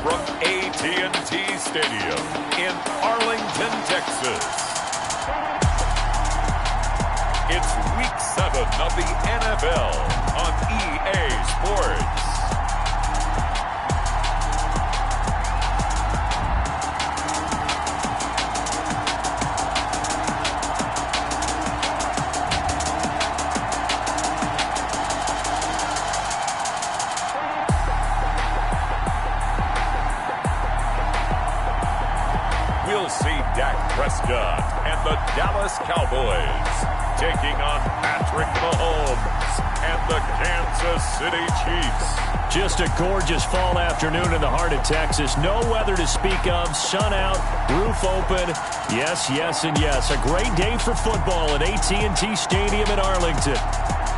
from AT&T Stadium in Arlington, Texas. It's Week 7 of the NFL on EA Sports. We'll see Dak Prescott and the Dallas Cowboys taking on Patrick Mahomes and the Kansas City Chiefs. Just a gorgeous fall afternoon in the heart of Texas. No weather to speak of. Sun out, roof open. Yes, yes, and yes. A great day for football at AT&T Stadium in Arlington.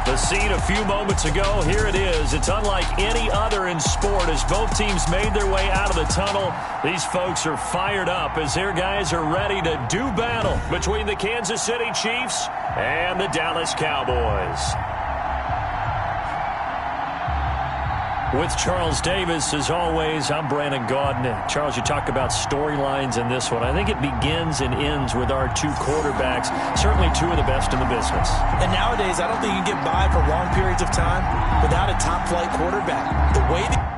The scene a few moments ago, here it is. It's unlike any other in sport as both teams made their way out of the tunnel. These folks are fired up as their guys are ready to do battle between the Kansas City Chiefs and the Dallas Cowboys. With Charles Davis, as always, I'm Brandon Gaudin. Charles, you talk about storylines in this one. I think it begins and ends with our two quarterbacks, certainly two of the best in the business. And nowadays, I don't think you can get by for long periods of time without a top-flight quarterback. The way that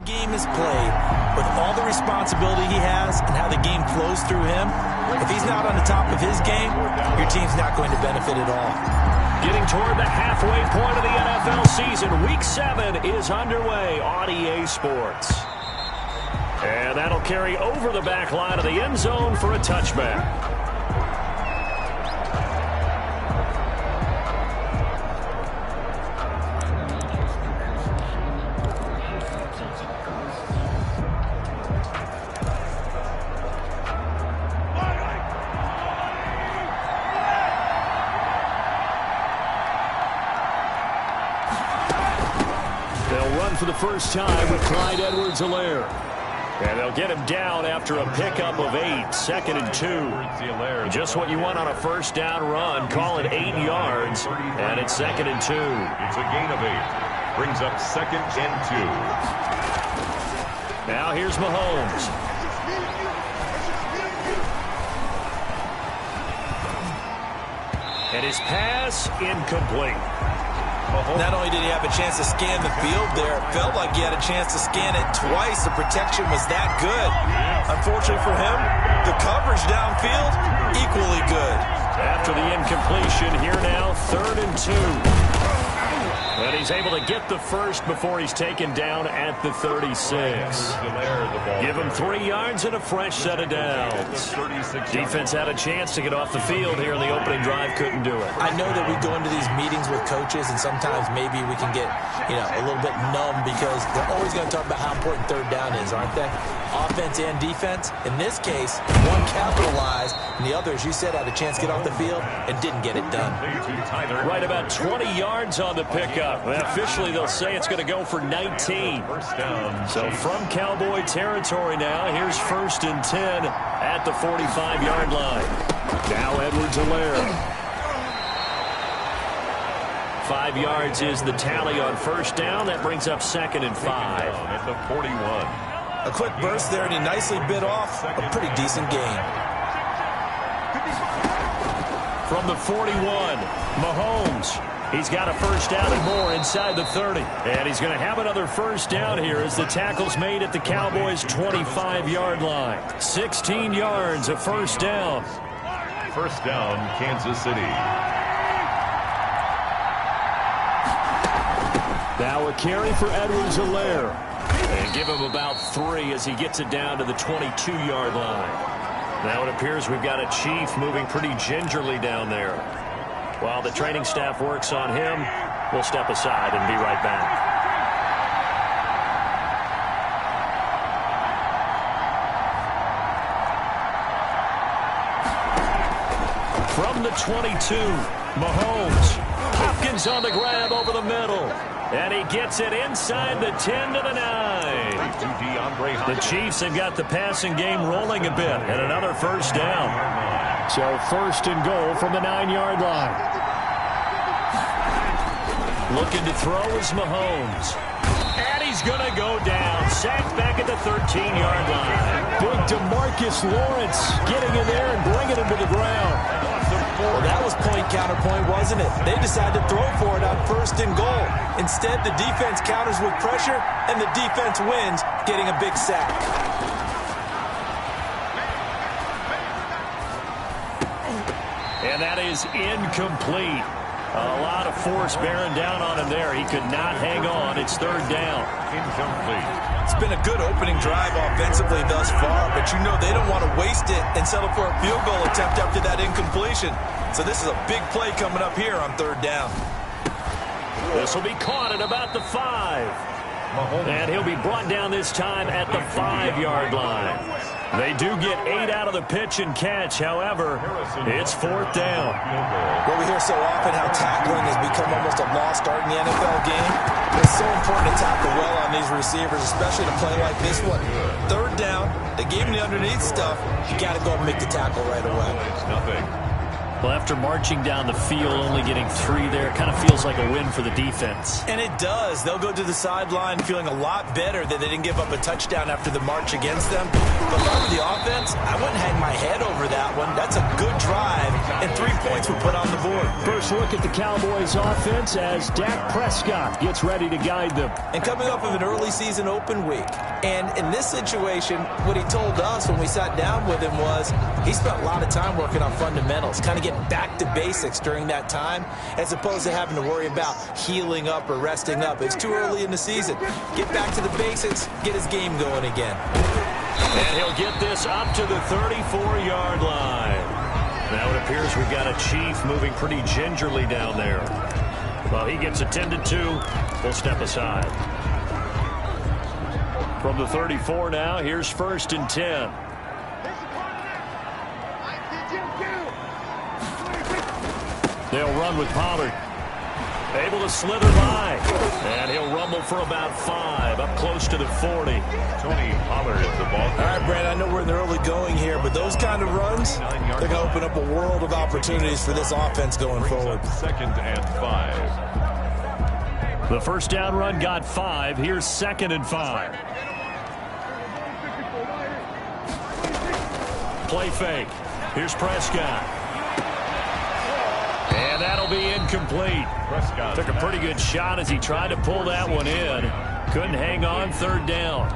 game is played, with all the responsibility he has and how the game flows through him. If he's not on the top of his game, your team's not going to benefit at all. Getting toward the halfway point of the NFL season. Week 7 is underway on EA Sports. And that'll carry over the back line of the end zone for a touchback. For the first time with Clyde Edwards-Helaire. And they'll get him down after a pickup of 8, 2nd and 2. Just what you want on a first down run. Call it 8 yards, and it's 2nd and 2. It's a gain of 8. Brings up 2nd and 2. Now here's Mahomes. And his pass incomplete. Not only did he have a chance to scan the field there, it felt like he had a chance to scan it twice. The protection was that good. Unfortunately for him, the coverage downfield, equally good. After the incompletion, here now, 3rd and 2. And he's able to get the first before he's taken down at the 36. Give him 3 yards and a fresh set of downs. Defense had a chance to get off the field here in the opening drive, couldn't do it. I know that we go into these meetings with coaches, and sometimes maybe we can get, a little bit numb because they're always going to talk about how important 3rd down is, aren't they? Offense and defense. In this case, one capitalized, and the other, as you said, had a chance to get off the field and didn't get it done. Right about 20 yards on the pickup. And officially, they'll say it's going to go for 19. So from Cowboy territory now, here's 1st and 10 at the 45-yard line. Now Edwards-Helaire. 5 yards is the tally on first down. That brings up 2nd and 5. At the 41. A quick burst there, and he nicely bit off a pretty decent gain. From the 41, Mahomes. He's got a first down and more inside the 30. And he's going to have another first down here as the tackle's made at the Cowboys' 25-yard line. 16 yards, a first down. First down, Kansas City. Now a carry for Edwards-Helaire. And give him about 3 as he gets it down to the 22-yard line. Now it appears we've got a Chief moving pretty gingerly down there. While the training staff works on him, we'll step aside and be right back. From the 22, Mahomes. Hopkins on the grab over the middle. And he gets it inside the 10 to the 9. The Chiefs have got the passing game rolling a bit. And another first down. So 1st and goal from the 9-yard line. Looking to throw is Mahomes. And he's going to go down. Sacked back at the 13-yard line. Big DeMarcus Lawrence getting in there and bringing him to the ground. Well, that was point-counterpoint, wasn't it? They decided to throw for it on 1st and goal. Instead, the defense counters with pressure, and the defense wins, getting a big sack. And that is incomplete. A lot of force bearing down on him there. He could not hang on. It's 3rd down. Incomplete. It's been a good opening drive offensively thus far, but you know they don't want to waste it and settle for a field goal attempt after that incompletion. So this is a big play coming up here on 3rd down. This will be caught at about the 5. And he'll be brought down this time at the 5-yard line. They do get 8 out of the pitch and catch. However, it's 4th down. Well, we hear so often how tackling has become almost a lost art in the NFL game. It's so important to tackle well on these receivers, especially to play like this one. 3rd down, they gave him the underneath stuff. You got to go and make the tackle right away. It's nothing. Well, after marching down the field, only getting 3 there, it kind of feels like a win for the defense. And it does. They'll go to the sideline feeling a lot better that they didn't give up a touchdown after the march against them. But if I were the offense, I wouldn't hang my head over that one. That's a good drive, and 3 points were put on the board. first look at the Cowboys offense as Dak Prescott gets ready to guide them. And coming off of an early season open week. And in this situation, what he told us when we sat down with him was he spent a lot of time working on fundamentals, kind of getting back to basics during that time, as opposed to having to worry about healing up or resting up. It's too early in the season. Get back to the basics, get his game going again. And he'll get this up to the 34-yard line. Now it appears we've got a Chief moving pretty gingerly down there. Well, he gets attended to. We'll step aside. From the 34 now, here's 1st and 10. They'll run with Pollard. Able to slither by. And he'll rumble for about 5, up close to the 40. Tony Pollard is the ball. All right, Brad, I know we're in the early going here, but those kind of runs, they're going to open up a world of opportunities for this offense going forward. 2nd and 5. The first down run got 5. Here's 2nd and 5. Play fake. Here's Prescott. And that'll be incomplete. Prescott took a pretty good shot as he tried to pull that one in. Couldn't hang on. 3rd down.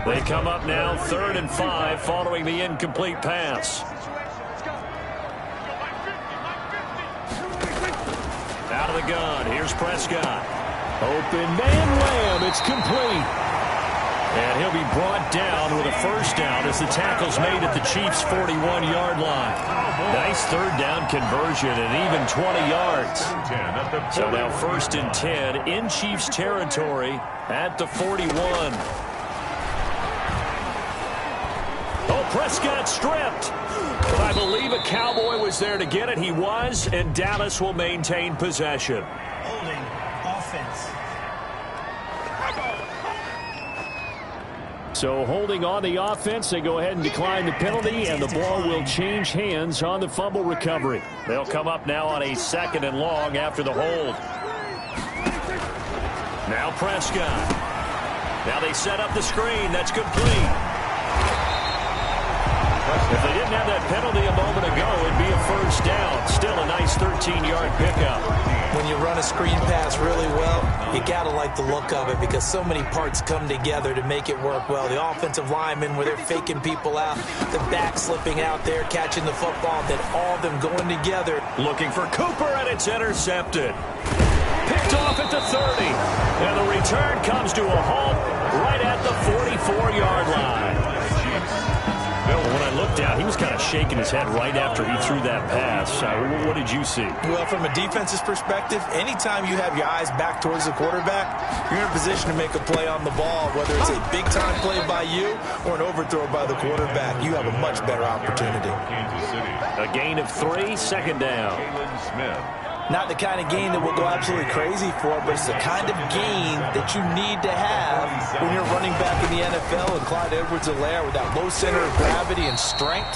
They come up now 3rd and 5 following the incomplete pass. Out of the gun. Here's Prescott. Open man Lamb. It's complete. And he'll be brought down with a 1st down as the tackle's made at the Chiefs' 41-yard line. Nice 3rd down conversion and even 20 yards. So now 1st and 10 in Chiefs territory at the 41. Oh, Prescott stripped. But I believe a Cowboy was there to get it. He was, and Dallas will maintain possession. Holding offense. So holding on the offense, they go ahead and decline the penalty, and the ball will change hands on the fumble recovery. They'll come up now on a 2nd and long after the hold. Now Prescott. Now they set up the screen. That's complete. If they didn't have that penalty a moment ago, it'd be a 1st down. Still a nice 13-yard pickup. When you run a screen pass really well, you got to like the look of it because so many parts come together to make it work well. The offensive linemen where they're faking people out, the back slipping out there, catching the football, then all of them going together. Looking for Cooper, and it's intercepted. Picked off at the 30. And the return comes to a halt right at the 44-yard line. When I looked out, he was kind of shaking his head right after he threw that pass. What did you see? Well, from a defense's perspective, anytime you have your eyes back towards the quarterback, you're in a position to make a play on the ball, whether it's a big-time play by you or an overthrow by the quarterback. You have a much better opportunity. A gain of 3, 2nd down. Smith. Not the kind of gain that we'll go absolutely crazy for, but it's the kind of gain that you need to have when you're running back in the NFL. And Clyde Edwards-Helaire with that low center of gravity and strength,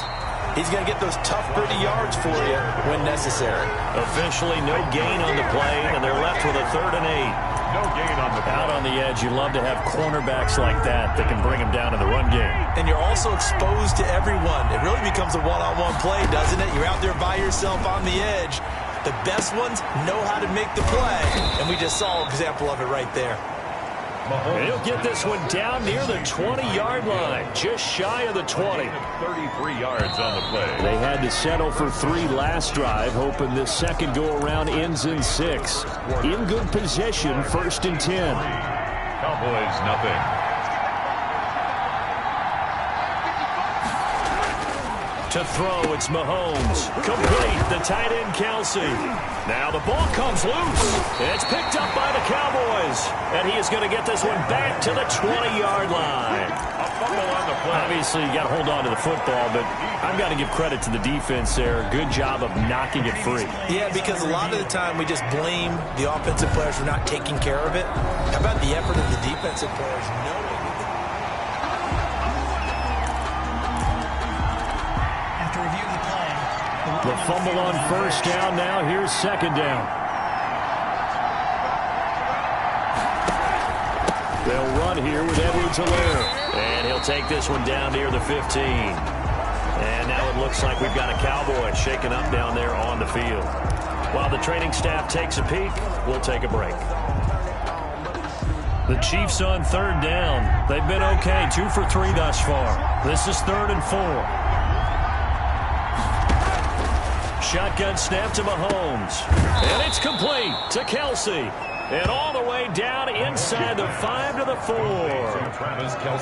he's going to get those tough, gritty yards for you when necessary. Officially no gain on the play, and they're left with a 3rd and 8. No gain on the play. Out on the edge, you love to have cornerbacks like that can bring them down in the run game. And you're also exposed to everyone. It really becomes a one-on-one play, doesn't it? You're out there by yourself on the edge. The best ones know how to make the play, and we just saw an example of it right there. And he'll get this one down near the 20-yard line, just shy of the 20. 33 yards on the play. They had to settle for 3 last drive, hoping this second go-around ends in 6. In good position, 1st and 10. Cowboys, nothing. To throw, it's Mahomes. Complete, the tight end, Kelsey. Now the ball comes loose. And it's picked up by the Cowboys. And he is going to get this one back to the 20-yard line. A fumble on the play. Obviously, you got to hold on to the football, but I've got to give credit to the defense there. Good job of knocking it free. Yeah, because a lot of the time we just blame the offensive players for not taking care of it. How about the effort of the defensive players knowing? The fumble on 1st down. Now here's 2nd down. They'll run here with Edwards-Helaire. And he'll take this one down near the 15. And now it looks like we've got a Cowboy shaking up down there on the field. While the training staff takes a peek, we'll take a break. The Chiefs on third down. They've been okay, 2 for 3 thus far. This is 3rd and 4. Shotgun snap to Mahomes. And it's complete to Kelsey. And all the way down inside the 5 to the 4.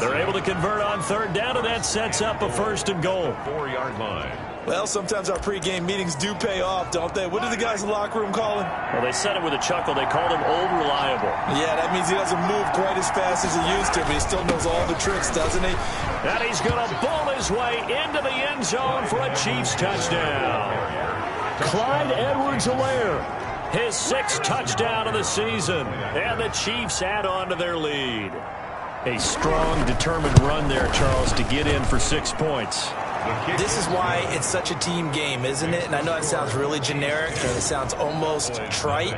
They're able to convert on third down, and that sets up a 1st and goal. 4-yard line. Well, sometimes our pregame meetings do pay off, don't they? What do the guys in the locker room call him? Well, they said it with a chuckle. They called him Old Reliable. Yeah, that means he doesn't move quite as fast as he used to, but he still knows all the tricks, doesn't he? And he's going to bull his way into the end zone for a Chiefs touchdown. Clyde Edwards-Helaire, his 6th touchdown of the season. And the Chiefs add on to their lead. A strong, determined run there, Charles, to get in for 6 points. This is why it's such a team game, isn't it? And I know it sounds really generic and it sounds almost trite,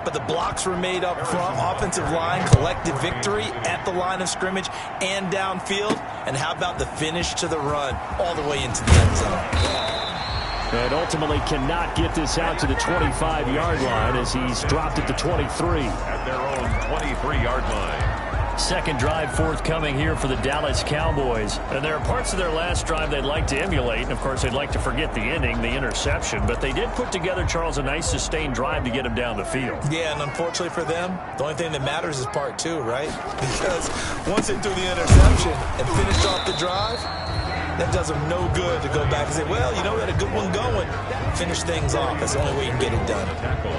but the blocks were made up front, offensive line, collective victory at the line of scrimmage and downfield. And how about the finish to the run all the way into the end zone? And ultimately cannot get this out to the 25-yard line as he's dropped at the 23. At their own 23-yard line. Second drive forthcoming here for the Dallas Cowboys. And there are parts of their last drive they'd like to emulate. And, of course, they'd like to forget the ending, the interception. But they did put together, Charles, a nice sustained drive to get him down the field. Yeah, and unfortunately for them, the only thing that matters is part 2, right? Because once they threw the interception and finished off the drive, that does them no good to go back and say, well, you know, we had a good one going. Finish things off. That's the only way you can get it done. Tackle.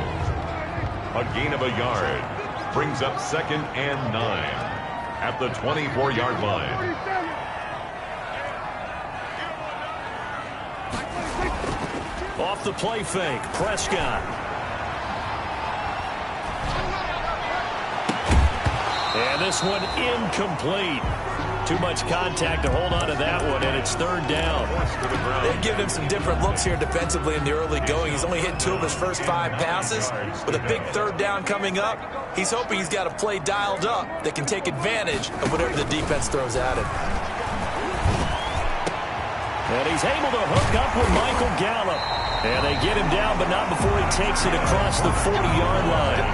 A gain of a yard. Brings up 2nd and 9 at the 24-yard line. Off the play fake, Prescott. And this one incomplete. Too much contact to hold on to that one, and it's 3rd down. They've given him some different looks here defensively in the early going. He's only hit 2 of his first 5 passes. With a big 3rd down coming up, he's hoping he's got a play dialed up that can take advantage of whatever the defense throws at him. And he's able to hook up with Michael Gallup. And they get him down, but not before he takes it across the 40-yard line.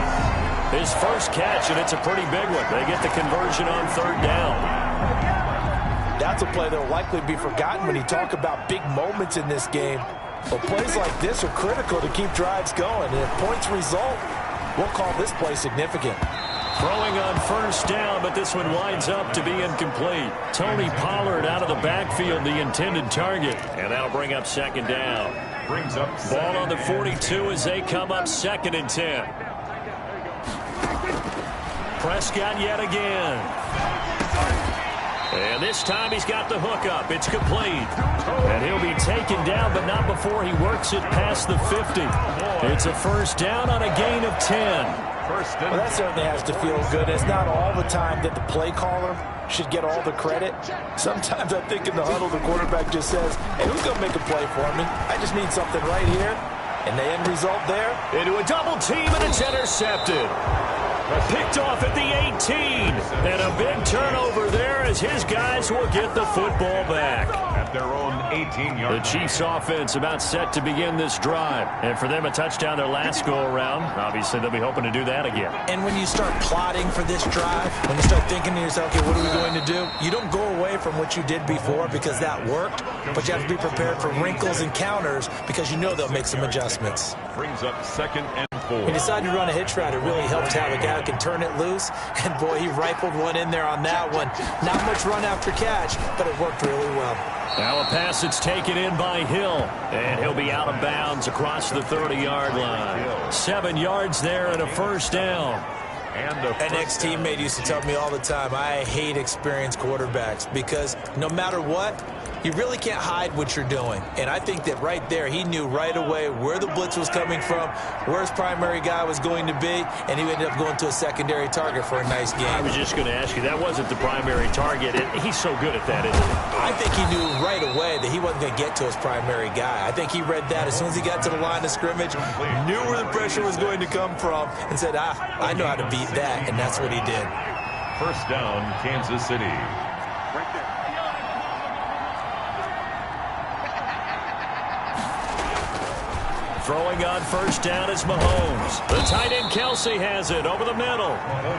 His first catch, and it's a pretty big one. They get the conversion on 3rd down. That's a play that will likely be forgotten when you talk about big moments in this game. But plays like this are critical to keep drives going. And if points result, we'll call this play significant. Throwing on 1st down, but this one winds up to be incomplete. Tony Pollard out of the backfield, the intended target. And that'll bring up 2nd down. Brings up ball on the 42 as they come up 2nd and 10. Prescott yet again. And this time he's got the hook up. It's complete. And he'll be taken down, but not before he works it past the 50. It's a 1st down on a gain of 10. Well, that certainly has to feel good. It's not all the time that the play caller should get all the credit. Sometimes I think in the huddle the quarterback just says, hey, who's going to make a play for me? I just need something right here. And the end result there? Into a double team, and it's intercepted. Picked off at the 18. And a big turnover there as his guys will get the football back. At their own 18-yard line. The Chiefs offense about set to begin this drive. And for them, a touchdown their last go-around. Obviously, they'll be hoping to do that again. And when you start plotting for this drive, when you start thinking to yourself, okay, what are we going to do? You don't go away from what you did before because that worked. But you have to be prepared for wrinkles and counters because you know they'll make some adjustments. Brings up 2nd and 4. He decided to run a hitch route. It really helped have a guy who can turn it loose. And, boy, he rifled one in there on that one. Not much run after catch, but it worked really well. Now a pass that's taken in by Hill. And he'll be out of bounds across the 30-yard line. 7 yards there and a 1st down. An ex-teammate used to tell me all the time, I hate experienced quarterbacks because no matter what, you really can't hide what you're doing. And I think that right there, he knew right away where the blitz was coming from, where his primary guy was going to be, and he ended up going to a secondary target for a nice game. I was just going to ask you, that wasn't the primary target. He's so good at that, isn't he? I think he knew right away that he wasn't going to get to his primary guy. I think he read that as soon as he got to the line of scrimmage, knew where the pressure was going to come from, and said, I know how to beat that, and that's what he did. 1st down, Kansas City. Throwing on first down is Mahomes. The tight end Kelsey has it over the middle.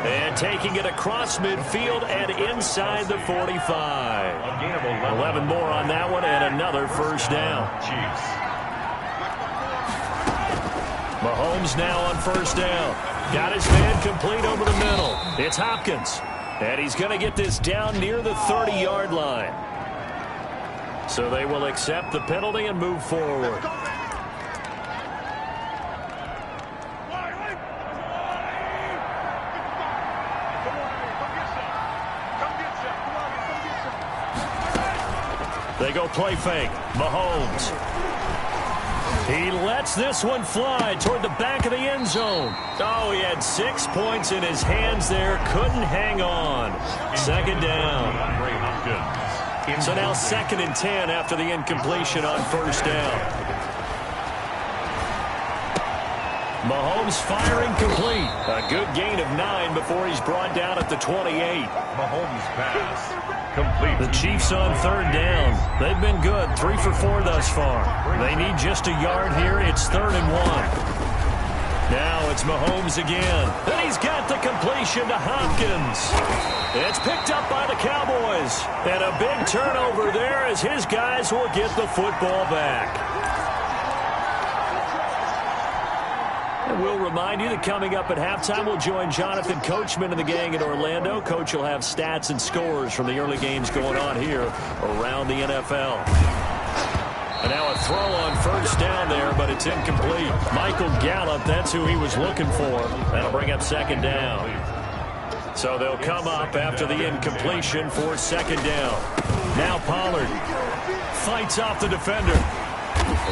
And taking it across midfield and inside the 45. 11 more on that one and another first down. Mahomes now on first down. Got his man complete over the middle. It's Hopkins. And he's going to get this down near the 30-yard line. So they will accept the penalty and move forward. They go play fake. Mahomes. He lets this one fly toward the back of the end zone. Oh, he had 6 points in his hands there. Couldn't hang on. Second down. So now 2nd and 10 after the incompletion on first down. Mahomes firing complete. A good gain of 9 before he's brought down at the 28. Mahomes pass. Complete. The Chiefs on 3rd down. They've been good. 3 for 4 thus far. They need just a yard here. It's 3rd and 1. Now it's Mahomes again. And he's got the completion to Hopkins. It's picked up by the Cowboys. And a big turnover there as his guys will get the football back. And we'll remind you that coming up at halftime, we'll join Jonathan Coachman and the gang in Orlando. Coach will have stats and scores from the early games going on here around the NFL. And now a throw on first down there, but it's incomplete. Michael Gallup, that's who he was looking for. That'll bring up 2nd down. So they'll come up after the incompletion for 2nd down. Now Pollard fights off the defender.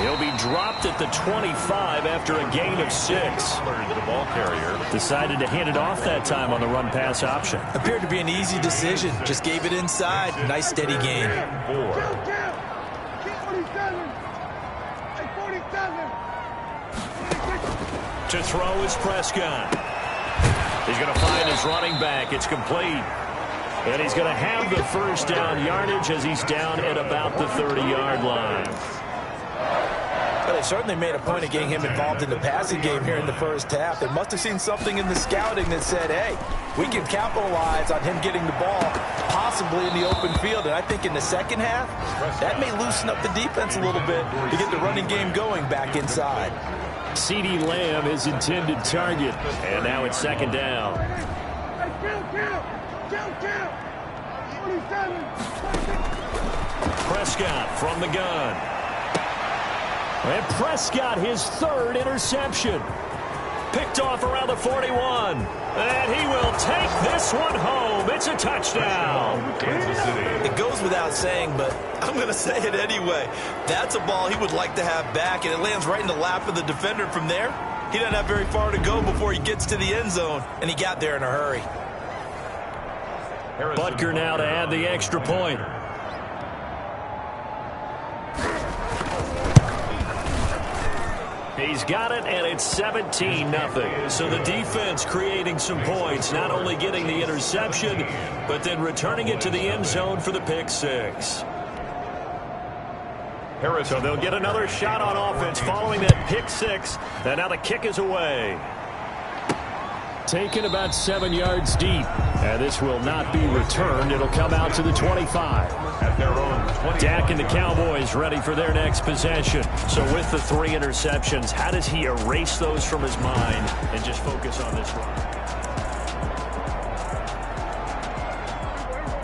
He'll be dropped at the 25 after a gain of 6. The ball carrier decided to hand it off that time on the run-pass option. Appeared to be an easy decision. Just gave it inside. Nice steady gain. 4. To throw is Prescott. He's going to find his running back. It's complete. And he's going to have the first down yardage as he's down at about the 30-yard line. Well, they certainly made a point of getting him involved in the passing game here in the first half. They must have seen something in the scouting that said, hey, we can capitalize on him getting the ball possibly in the open field. And I think in the second half, that may loosen up the defense a little bit to get the running game going back inside. CeeDee Lamb is intended target. And now it's 2nd down. Prescott from the gun. And Prescott, his 3rd interception. Picked off around the 41. And he will take this one home. It's a touchdown. It goes without saying, but I'm going to say it anyway. That's a ball he would like to have back, and it lands right in the lap of the defender from there. He doesn't have very far to go before he gets to the end zone, and he got there in a hurry. Butker now to add the extra point. He's got it, and it's 17-0. So the defense creating some points, not only getting the interception, but then returning it to the end zone for the pick 6. So they'll get another shot on offense following that pick 6. And now the kick is away. Taken about 7 yards deep. And this will not be returned. It'll come out to the 25. at their own 20. Dak and the Cowboys ready for their next possession. So with the 3 interceptions, how does he erase those from his mind and just focus on this run?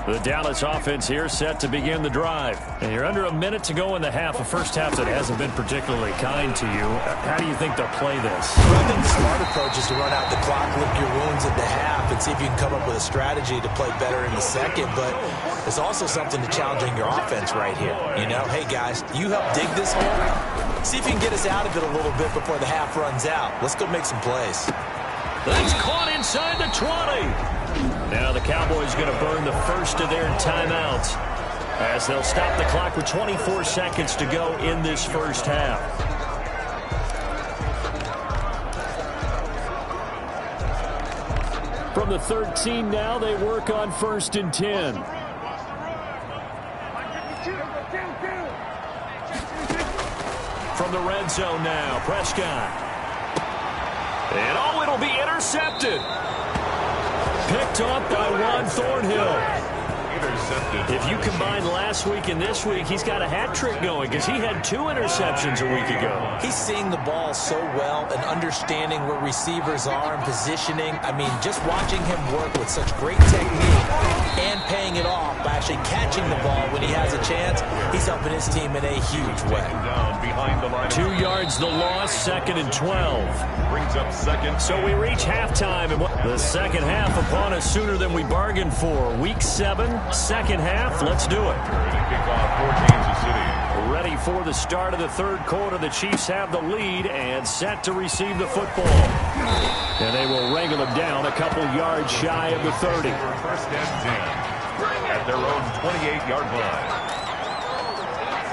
The Dallas offense here set to begin the drive. And you're under a minute to go in the half. A first half that hasn't been particularly kind to you. How do you think they'll play this? Well, I think the smart approach is to run out the clock, lick your wounds at the half, and see if you can come up with a strategy to play better in the second. But there's also something to challenging your offense right here. You know, hey, guys, you help dig this hole. See if you can get us out of it a little bit before the half runs out. Let's go make some plays. That's caught inside the 20. Now the Cowboys going to burn the first of their timeouts as they'll stop the clock with 24 seconds to go in this first half. From the 13 now, they work on 1st and 10. from the red zone now. Prescott. And oh, it'll be intercepted. Picked up by Juan Thornhill. If you combine last week and this week, he's got a hat trick going because he had 2 interceptions a week ago. He's seeing the ball so well and understanding where receivers are and positioning. I mean, just watching him work with such great technique and paying it off by actually catching the ball when he has a chance, he's helping his team in a huge way. 2 yards the loss, 2nd and 12. Brings up second. So we reach halftime, and the second half upon us sooner than we bargained for. Week 7, second half. Let's do it. Ready for the start of the third quarter. The Chiefs have the lead and set to receive the football. And they will wrangle him down a couple yards shy of the 30. First and 10 at their own 28-yard line.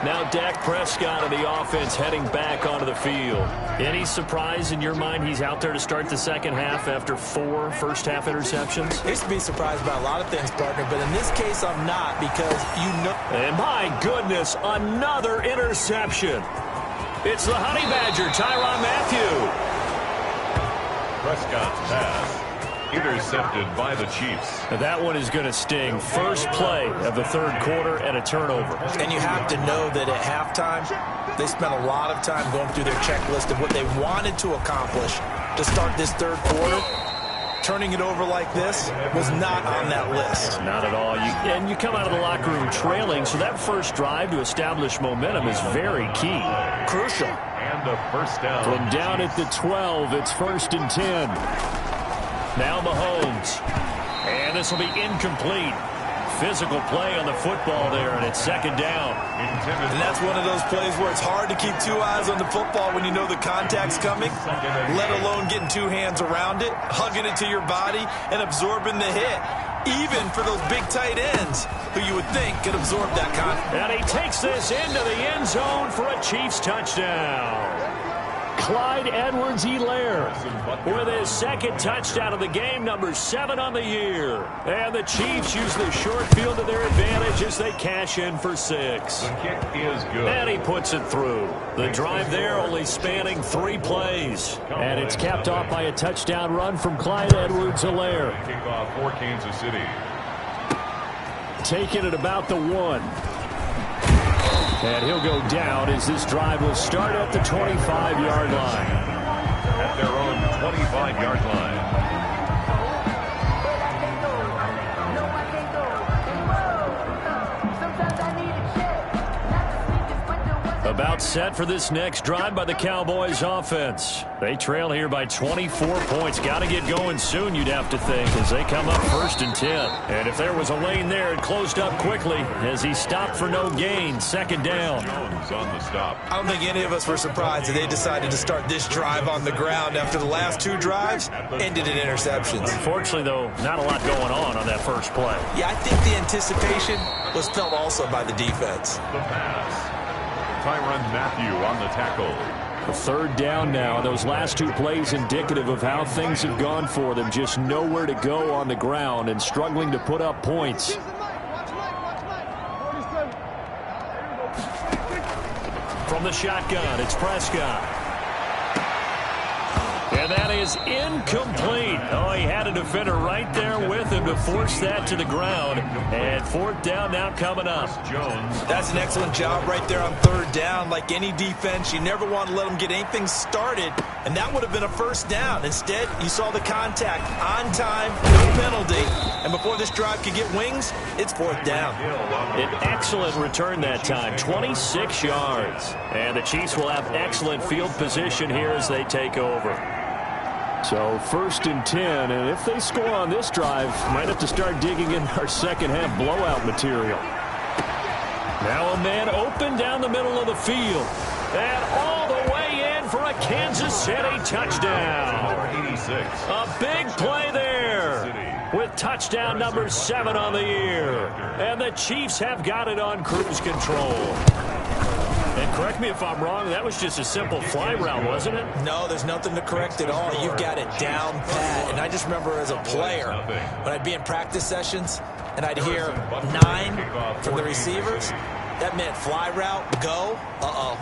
Now Dak Prescott of the offense heading back onto the field. Any surprise in your mind he's out there to start the second half after 4 first-half interceptions? I used to be surprised by a lot of things, partner, but in this case I'm not because you know. And my goodness, another interception. It's the Honey Badger, Tyrann Mathieu. Prescott's pass intercepted by the Chiefs. That one is going to sting. First play of the third quarter and a turnover. And you have to know that at halftime, they spent a lot of time going through their checklist of what they wanted to accomplish to start this third quarter. Turning it over like this was not on that list. Not at all. And you come out of the locker room trailing, so that first drive to establish momentum is very key. Crucial. And a first down. From down at the 12, it's 1st and 10. Now Mahomes. And this will be incomplete. Physical play on the football there, and it's 2nd down. And that's one of those plays where it's hard to keep 2 eyes on the football when you know the contact's coming, let alone getting 2 hands around it, hugging it to your body, and absorbing the hit. Even for those big tight ends who you would think could absorb that contact. And he takes this into the end zone for a Chiefs touchdown. Clyde Edwards-Helaire with his 2nd touchdown of the game, number 7 on the year. And the Chiefs use the short field to their advantage as they cash in for 6. The kick is good. And he puts it through. The drive there only spanning 3 plays. And it's capped off by a touchdown run from Clyde Edwards-Helaire. Kickoff for Kansas City. Taking it about the 1. And he'll go down as this drive will start at the 25-yard line. At their own 25-yard line. About set for this next drive by the Cowboys offense. They trail here by 24 points. Got to get going soon, you'd have to think, as they come up 1st and 10. And if there was a lane there, it closed up quickly as he stopped for no gain. 2nd down. Jones on the stop. I don't think any of us were surprised that they decided to start this drive on the ground after the last 2 drives ended in interceptions. Unfortunately, though, not a lot going on that first play. Yeah, I think the anticipation was felt also by the defense. The pass. Tyrann Mathieu on the tackle. A 3rd down now. Those last 2 plays indicative of how things have gone for them. Just nowhere to go on the ground and struggling to put up points. From the shotgun, it's Prescott. And that is incomplete. Oh, he had a defender right there with him to force that to the ground. And 4th down now coming up. Jones. That's an excellent job right there on 3rd down. Like any defense, you never want to let them get anything started. And that would have been a 1st down. Instead, you saw the contact on time, no penalty. And before this drive could get wings, it's 4th down. An excellent return that time, 26 yards. And the Chiefs will have excellent field position here as they take over. So 1st and 10, and if they score on this drive, might have to start digging in our second half blowout material. Now a man open down the middle of the field. And all the way in for a Kansas City touchdown. 86. A big play there with touchdown number 7 on the year. And the Chiefs have got it on cruise control. And correct me if I'm wrong, that was just a simple fly route, wasn't it? No, there's nothing to correct at all. You've got it down pat. And I just remember as a player, when I'd be in practice sessions and I'd hear 9 from the receivers, that meant fly route, go.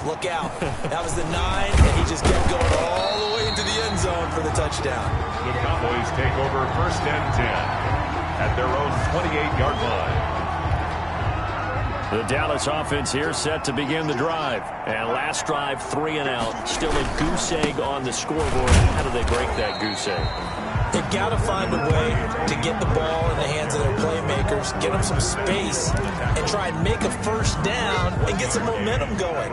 Look out. That was the 9, and he just kept going all the way into the end zone for the touchdown. The Cowboys take over 1st and 10 at their own 28-yard line. The Dallas offense here set to begin the drive. And last drive, 3 and out. Still a goose egg on the scoreboard. How do they break that goose egg? They've got to find a way to get the ball in the hands of their playmakers, get them some space, and try and make a first down and get some momentum going.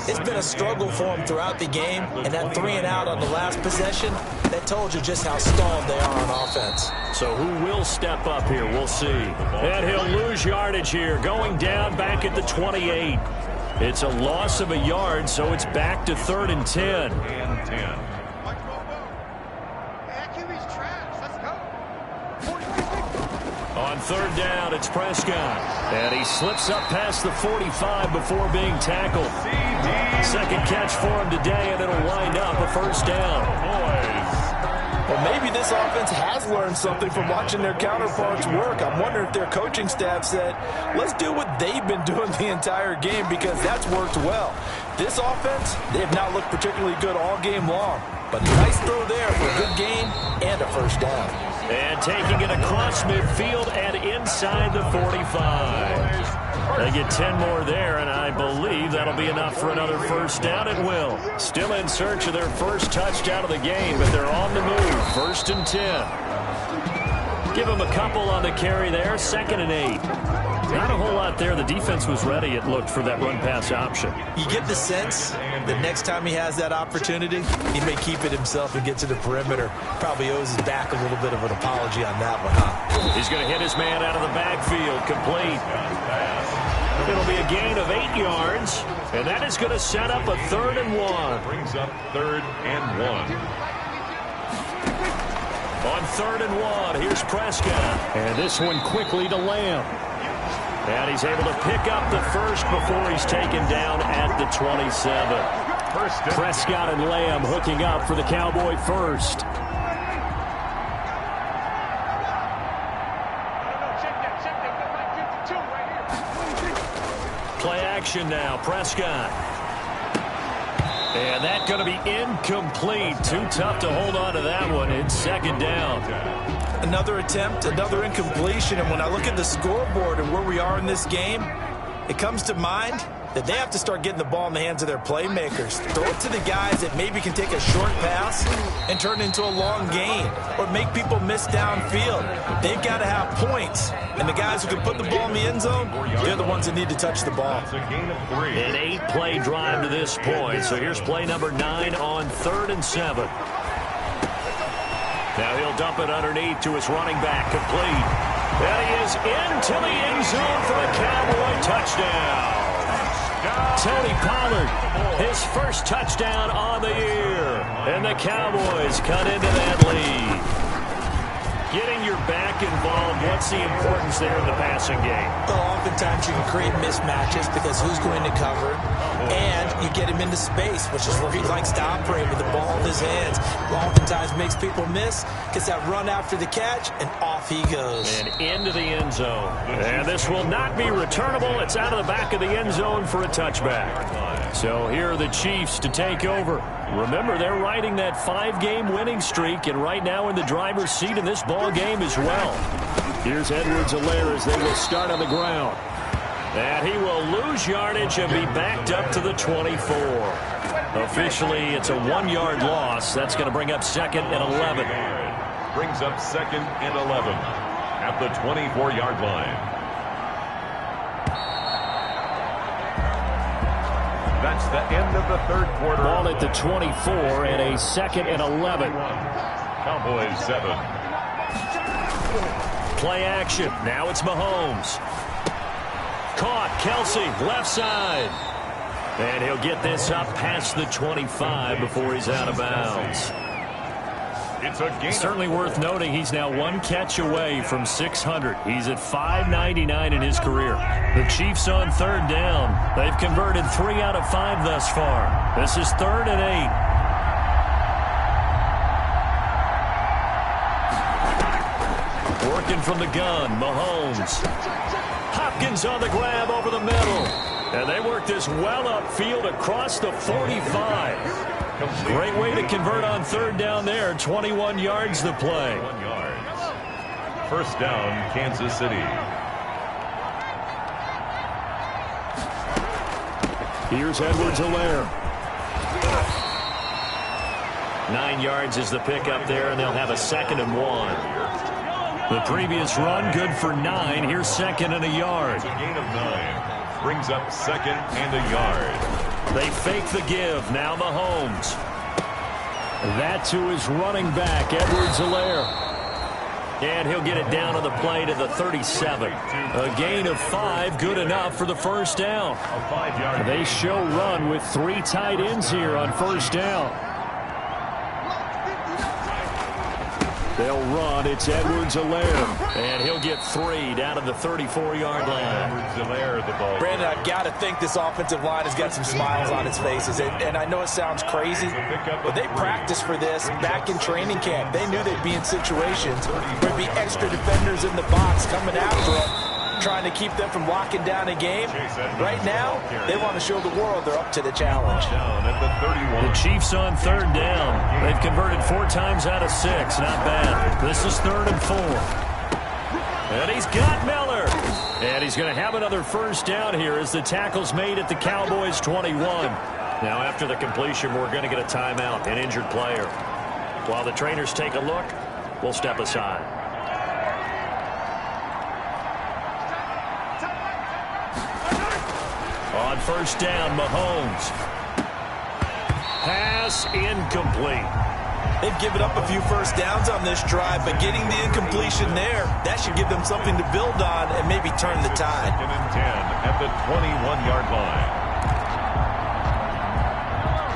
It's been a struggle for them throughout the game, and that 3 and out on the last possession, that told you just how stalled they are on offense. So who will step up here? We'll see. And he'll lose yardage here, going down back at the 28. It's a loss of a yard, so it's back to 3rd and 10. On 3rd down, it's Prescott. And he slips up past the 45 before being tackled. Second catch for him today, and it'll wind up a first down. Well, maybe this offense has learned something from watching their counterparts work. I'm wondering if their coaching staff said, let's do what they've been doing the entire game, because that's worked well. This offense, they have not looked particularly good all game long. But nice throw there for a good gain and a first down. And taking it across midfield and inside the 45. They get 10 more there, and I believe that'll be enough for another first down. It will. Still in search of their first touchdown of the game, but they're on the move. 1st and 10. Give them a couple on the carry there. 2nd and 8. Not a whole lot there. The defense was ready, it looked, for that run-pass option. You get the sense that next time he has that opportunity, he may keep it himself and get to the perimeter. Probably owes his back a little bit of an apology on that one, huh? He's going to hit his man out of the backfield. Complete. It'll be a gain of 8 yards, and that is going to set up a 3rd and 1. Brings up 3rd and 1. On 3rd and 1, here's Prescott. And this one quickly to Lamb. And he's able to pick up the first before he's taken down at the 27. Prescott and Lamb hooking up for the Cowboy first. Play action now, Prescott. And that's going to be incomplete. Too tough to hold on to that one. It's 2nd down. Another attempt, another incompletion. And when I look at the scoreboard and where we are in this game, it comes to mind that they have to start getting the ball in the hands of their playmakers. Throw it to the guys that maybe can take a short pass and turn it into a long gain or make people miss downfield. They've got to have points. And the guys who can put the ball in the end zone, they're the ones that need to touch the ball. An 8-play drive to this point. So here's play number 9 on 3rd and 7. Now he'll dump it underneath to his running back, complete. And he is into the end zone for a Cowboy touchdown. Tony Pollard, his first touchdown on the year. And the Cowboys cut into that lead. Getting your back involved, what's the importance there in the passing game? Well, oftentimes you can create mismatches because who's going to cover, and you get him into space, which is where he likes to operate with the ball in his hands. Oftentimes makes people miss, gets that run after the catch, and off he goes. And into the end zone. And this will not be returnable. It's out of the back of the end zone for a touchback. So here are the Chiefs to take over. Remember, they're riding that 5-game winning streak, and right now in the driver's seat in this ball game as well. Here's Edwards-Helaire as they will start on the ground. And he will lose yardage and be backed up to the 24. Officially, it's a 1-yard loss. That's going to bring up 2nd and 11. Brings up 2nd and 11 at the 24-yard line. That's the end of the 3rd quarter. Ball at the 24 and a 2nd and 11. Cowboys 7. Play action. Now it's Mahomes. Caught. Kelsey, left side. And he'll get this up past the 25 before he's out of bounds. It's a gain. Certainly worth noting he's now 1 catch away from 600. He's at 599 in his career. The Chiefs on 3rd down. They've converted 3 out of 5 thus far. This is 3rd and 8. Working from the gun, Mahomes. Hopkins on the grab over the middle. And they work this well upfield across the 45. Great way to convert on third down there. 21 yards to play. 21 yards. First down, Kansas City. Here's Edwards-Helaire. 9 yards is the pickup there, and they'll have a 2nd and 1. The previous run, good for 9. Here's 2nd and a yard. It's a gain of 9. Brings up 2nd and a yard. They fake the give. Now Mahomes. That to his running back, Edwards-Helaire. And he'll get it down on the play to the 37. A gain of 5, good enough for the first down. A 5-yard. They show run with 3 tight ends here on first down. They'll run. It's Edwards-Helaire. And he'll get 3 down to the 34-yard line. Edwards-Helaire, the ball. Brandon, I've got to think this offensive line has got some smiles on its faces. And I know it sounds crazy, but they practiced for this back in training camp. They knew they'd be in situations where there'd be extra defenders in the box coming after them, trying to keep them from locking down a game. Right now, they want to show the world they're up to the challenge. Down at the 31. The Chiefs on third down. They've converted 4 times out of 6. Not bad. This is 3rd and 4. And he's got Miller. And he's going to have another first down here as the tackle's made at the Cowboys' 21. Now, after the completion, we're going to get a timeout, an injured player. While the trainers take a look, we'll step aside. On first down, Mahomes. Pass incomplete. They've given up a few first downs on this drive, but getting the incompletion there, that should give them something to build on and maybe turn the tide. 2nd and 10 at the 21-yard line.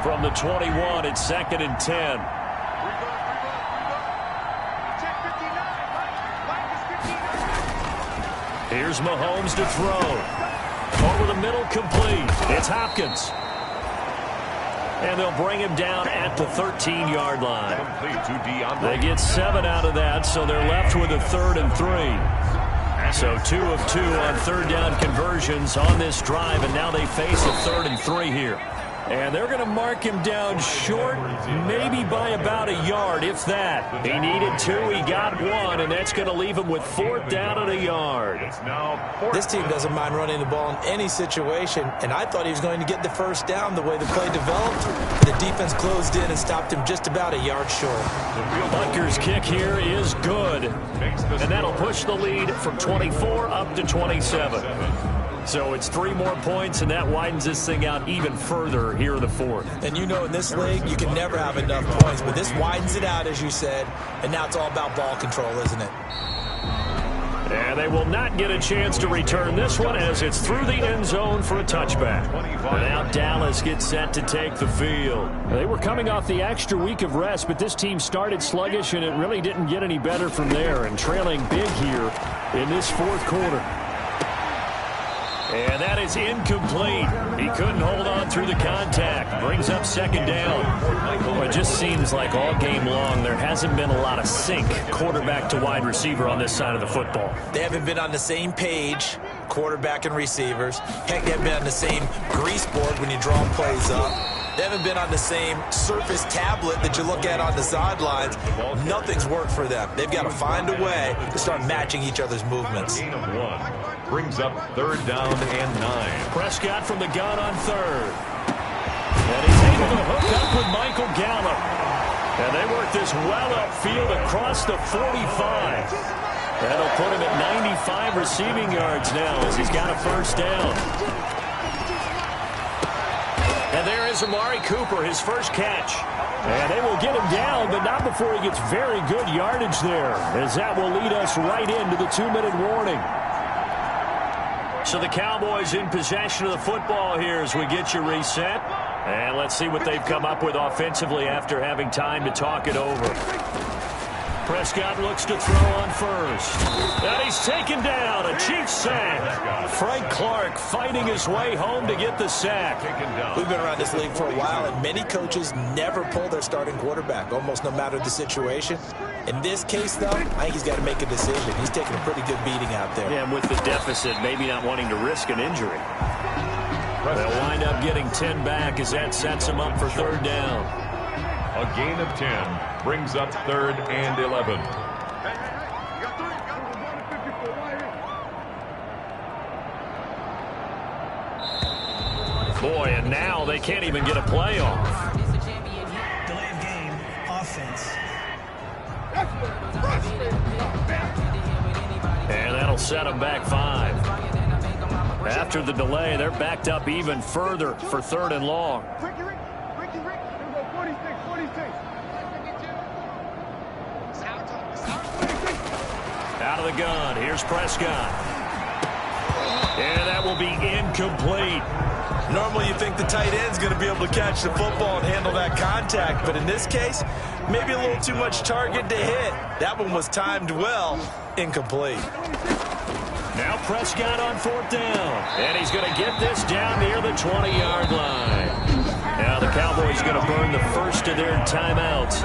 From the 21, it's 2nd and 10. Here's Mahomes to throw. Over the middle, complete. It's Hopkins. And they'll bring him down at the 13-yard line. They get 7 out of that, so they're left with a 3rd and 3. So 2 of 2 on third down conversions on this drive, and now they face a 3rd and 3 here. And they're going to mark him down short, maybe by about a yard, if that. He needed 2, he got 1, and that's going to leave him with 4th down and a yard. This team doesn't mind running the ball in any situation, and I thought he was going to get the first down the way the play developed. The defense closed in and stopped him just about a yard short. Bunker's kick here is good, and that'll push the lead from 24 up to 27. So it's 3 more points, and that widens this thing out even further here in the 4th. And you know in this league, you can never have enough points, but this widens it out, as you said, and now it's all about ball control, isn't it? And they will not get a chance to return this one as it's through the end zone for a touchback. And now Dallas gets set to take the field. They were coming off the extra week of rest, but this team started sluggish, and it really didn't get any better from there, and trailing big here in this 4th quarter. And that is incomplete. He couldn't hold on through the contact. Brings up 2nd down. It just seems like all game long there hasn't been a lot of sync quarterback to wide receiver on this side of the football. They haven't been on the same page, quarterback and receivers. Heck, they haven't been on the same grease board when you draw plays up. They haven't been on the same Surface tablet that you look at on the sidelines. Nothing's worked for them. They've got to find a way to start matching each other's movements. Gain of 1. Brings up 3rd down and 9. Prescott from the gun on 3rd. And he's able to hook up with Michael Gallup. And they work this well upfield across the 45. That'll put him at 95 receiving yards now as he's got a first down. And there is Amari Cooper, his first catch. And they will get him down, but not before he gets very good yardage there, as that will lead us right into the 2-minute warning. So the Cowboys in possession of the football here as we get you reset. And let's see what they've come up with offensively after having time to talk it over. Prescott looks to throw on first. And he's taken down. A Chiefs sack. Frank Clark fighting his way home to get the sack. We've been around this league for a while, and many coaches never pull their starting quarterback, almost no matter the situation. In this case, though, I think he's got to make a decision. He's taking a pretty good beating out there. Yeah, and with the deficit, maybe not wanting to risk an injury. They'll wind up getting 10 back as that sets them up for third down. A gain of 10 brings up 3rd and 11. Boy, and now they can't even get a play off. Delay of game, offense. And that'll set them back 5. After the delay, they're backed up even further for 3rd and long. Out of the gun, here's Prescott. And that will be incomplete. Normally you think the tight end's going to be able to catch the football and handle that contact, but in this case, maybe a little too much target to hit. That one was timed well, incomplete. Now Prescott on 4th down, and he's going to get this down near the 20-yard line. Now the Cowboys going to burn the first of their timeouts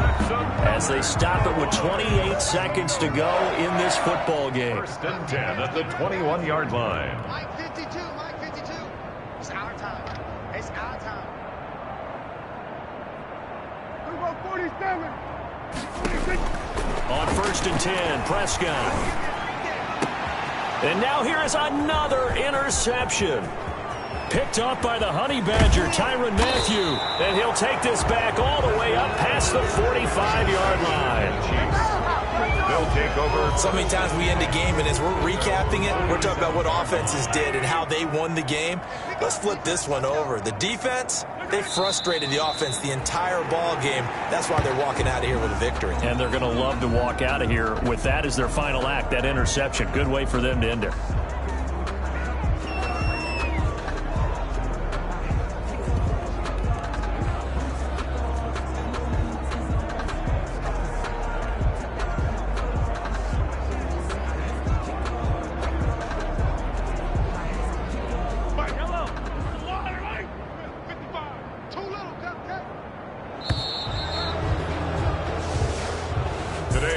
as they stop it with 28 seconds to go in this football game. 1st and 10 at the 21-yard line. Mike 52, Mike 52. It's our time. It's our time. 47. On 1st and 10, Prescott. And now here is another interception. Picked up by the Honey Badger, Tyrann Mathieu. And he'll take this back all the way up past the 45-yard line. They'll take over. So many times we end a game, and as we're recapping it, we're talking about what offenses did and how they won the game. Let's flip this one over. The defense, they frustrated the offense the entire ball game. That's why they're walking out of here with a victory. And they're going to love to walk out of here with that as their final act, that interception. Good way for them to end it.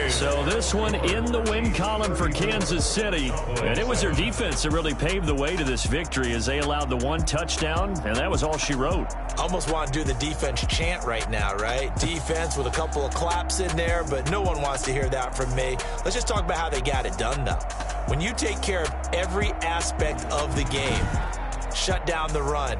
So this one in the win column for Kansas City. And it was their defense that really paved the way to this victory as they allowed the 1 touchdown, and that was all she wrote. Almost want to do the defense chant right now, right? Defense with a couple of claps in there, but no one wants to hear that from me. Let's just talk about how they got it done, though. When you take care of every aspect of the game, shut down the run,